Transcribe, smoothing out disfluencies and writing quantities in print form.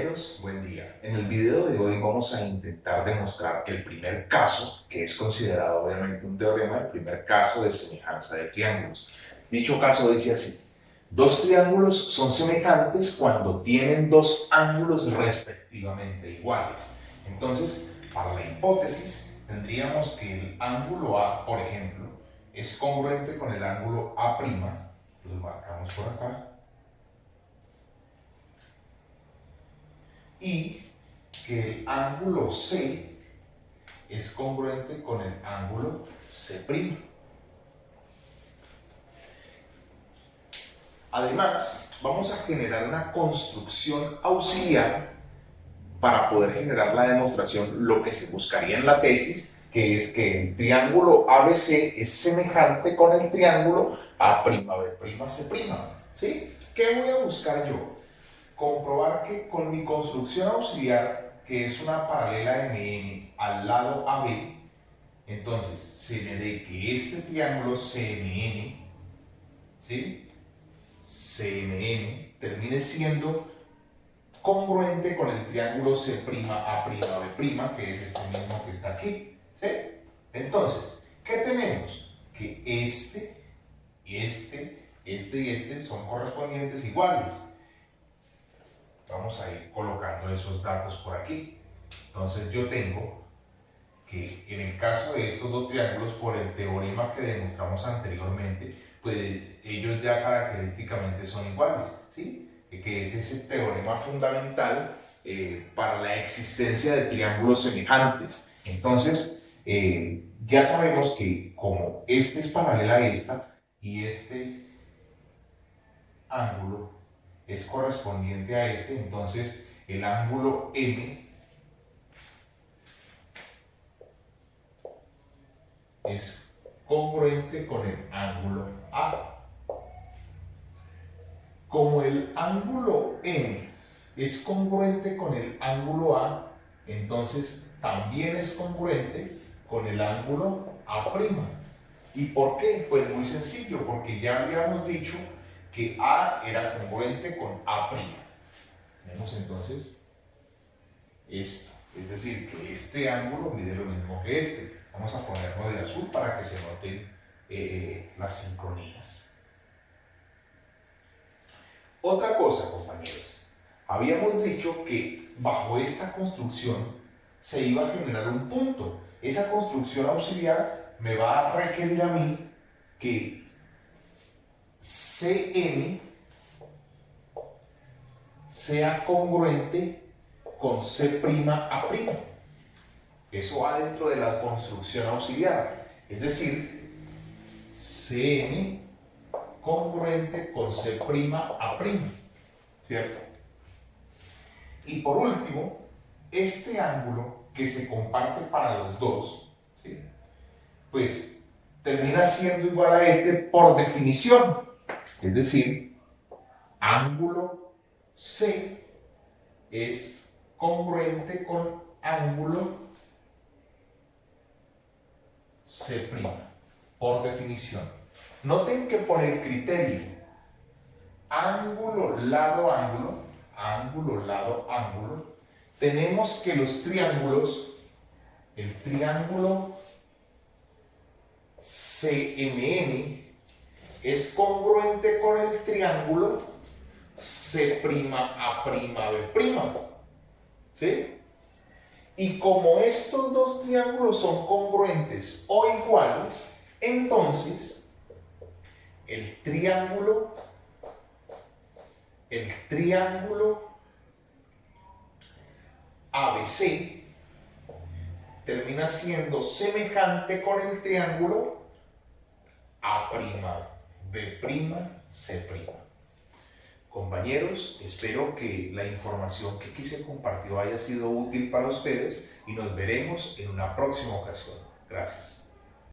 Compañeros, buen día. En el video de hoy vamos a intentar demostrar el primer caso, que es considerado obviamente un teorema, el primer caso de semejanza de triángulos. Dicho caso dice así: dos triángulos son semejantes cuando tienen dos ángulos respectivamente iguales. Entonces, para la hipótesis, tendríamos que el ángulo A, por ejemplo, es congruente con el ángulo A', lo marcamos por acá, y que el ángulo C es congruente con el ángulo C'. Además, vamos a generar una construcción auxiliar para poder generar la demostración, lo que se buscaría en la tesis, que es que el triángulo ABC es semejante con el triángulo A'B'C'. ¿Sí? ¿Qué voy a buscar yo? Comprobar que con mi construcción auxiliar, que es una paralela MM al lado AB, entonces se me dé que este triángulo CMM, ¿sí? CMM termine siendo congruente con el triángulo C'A'B', que es este mismo que está aquí, ¿sí? Entonces, ¿qué tenemos? Que este y este son correspondientes iguales. Vamos a ir colocando esos datos por aquí. Entonces yo tengo que en el caso de estos dos triángulos, por el teorema que demostramos anteriormente, pues ellos ya característicamente son iguales, ¿sí? Que es ese teorema fundamental para la existencia de triángulos semejantes. Entonces, ya sabemos que como este es paralela a esta y este ángulo es correspondiente a este, entonces el ángulo M es congruente con el ángulo A. Como el ángulo M es congruente con el ángulo A, entonces también es congruente con el ángulo A'. ¿Y por qué? Pues muy sencillo, porque ya habíamos dicho que A era congruente con A'. Tenemos entonces esto, es decir, que este ángulo mide lo mismo que este. Vamos a ponerlo de azul para que se noten las sincronías. Otra cosa, compañeros, habíamos dicho que bajo esta construcción se iba a generar un punto. Esa construcción auxiliar me va a requerir a mí que CM sea congruente con C'A'. Eso va dentro de la construcción auxiliar. Es decir, CM congruente con C'A'. ¿Cierto? Y por último, este ángulo que se comparte para los dos, ¿sí? Pues termina siendo igual a este por definición. Es decir, ángulo C es congruente con ángulo C', por definición. Noten que por el criterio ángulo, lado, ángulo, tenemos que los triángulos, el triángulo CMN es congruente con el triángulo C'A'B'. ¿Sí? Y como estos dos triángulos son congruentes o iguales, entonces el triángulo ABC termina siendo semejante con el triángulo A'B'C'. Compañeros, espero que la información que aquí se compartió haya sido útil para ustedes y nos veremos en una próxima ocasión. Gracias.